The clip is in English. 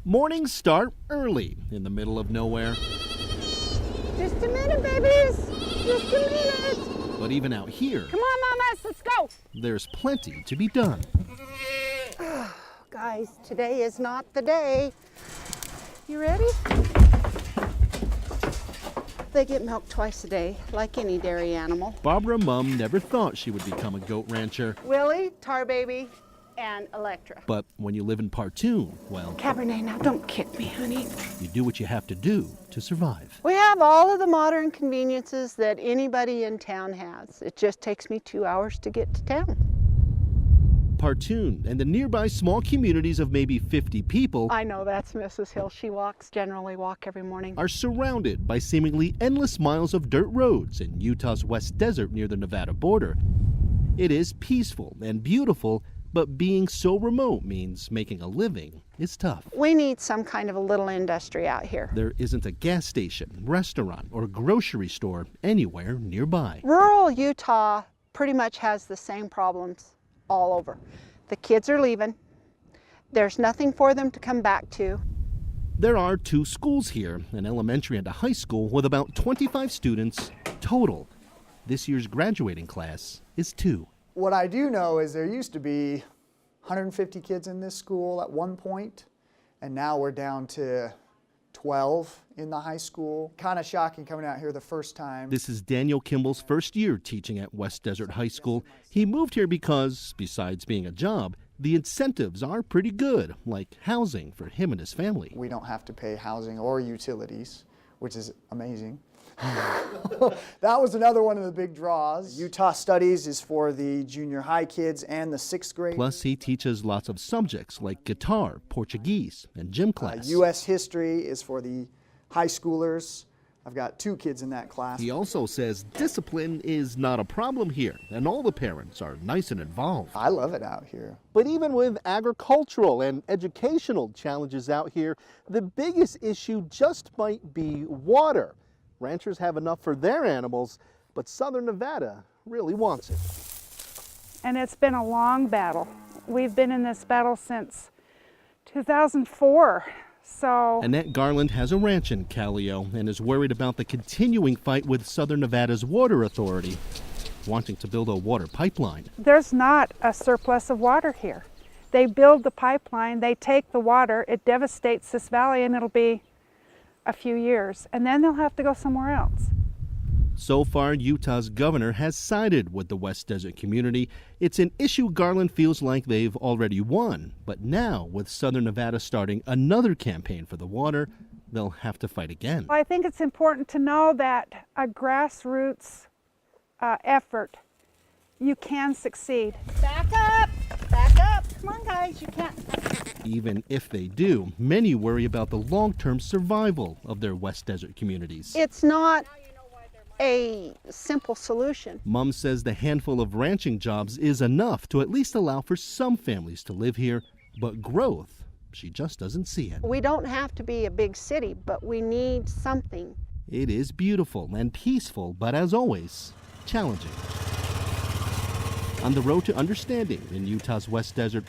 Mornings start early in the middle of nowhere. Just a minute, babies. Just a minute. But even out here, Come on, mamas, let's go. there's plenty to be done. Guys, today is not the day. You ready? They get milked twice a day, like any dairy animal. Barbara Mumm never thought she would become a goat rancher. Willie, Tar Baby, and Electra. But when you live in Partoon, well, Cabernet, now don't kick me, honey. you do what you have to do to survive. We have all of the modern conveniences that anybody in town has. It just takes me 2 hours to get to town. Partoon and the nearby small communities of maybe 50 people I know that's Mrs. Hill. She generally walk every morning. are surrounded by seemingly endless miles of dirt roads in Utah's West Desert near the Nevada border. It is peaceful and beautiful, but being so remote means making a living is tough. We need some kind of a little industry out here. There isn't a gas station, restaurant, or grocery store anywhere nearby. Rural Utah pretty much has the same problems all over. The kids are leaving. There's nothing for them to come back to. There are 2 schools here, an elementary and a high school with about 25 students total. This year's graduating class is 2. What I do know is there used to be 150 kids in this school at one point, and now we're down to 12 in the high school. Kind of shocking coming out here the first time. This is Daniel Kimball's first year teaching at West Desert High School. He moved here because, besides being a job, the incentives are pretty good, like housing for him and his family. We don't have to pay housing or utilities, which is amazing. That was another one of the big draws. Utah Studies is for the junior high kids and the 6th grade. Plus, he teaches lots of subjects like guitar, Portuguese, and gym class. U.S. History is for the high schoolers. I've got 2 kids in that class. He also says discipline is not a problem here, and all the parents are nice and involved. I love it out here. But even with agricultural and educational challenges out here, the biggest issue just might be water. Ranchers have enough for their animals, but Southern Nevada really wants it. And it's been a long battle. We've been in this battle since 2004. So Annette Garland has a ranch in Callio and is worried about the continuing fight with Southern Nevada's Water Authority, wanting to build a water pipeline. there's not a surplus of water here. They build the pipeline, they take the water, it devastates this valley, and it'll be a few years, and then they'll have to go somewhere else. So far, Utah's governor has sided with the West Desert community. It's an issue Garland feels like they've already won. But now, with Southern Nevada starting another campaign for the water, they'll have to fight again. I think it's important to know that a grassroots effort, you can succeed. Back up! Back up! Come on, guys, you can't. Even if they do, many worry about the long-term survival of their West Desert communities. It's not a simple solution. Mumm says the handful of ranching jobs is enough to at least allow for some families to live here, but growth, she just doesn't see it. We don't have to be a big city, but we need something. It is beautiful and peaceful, but as always, challenging. On the road to understanding in Utah's West Desert,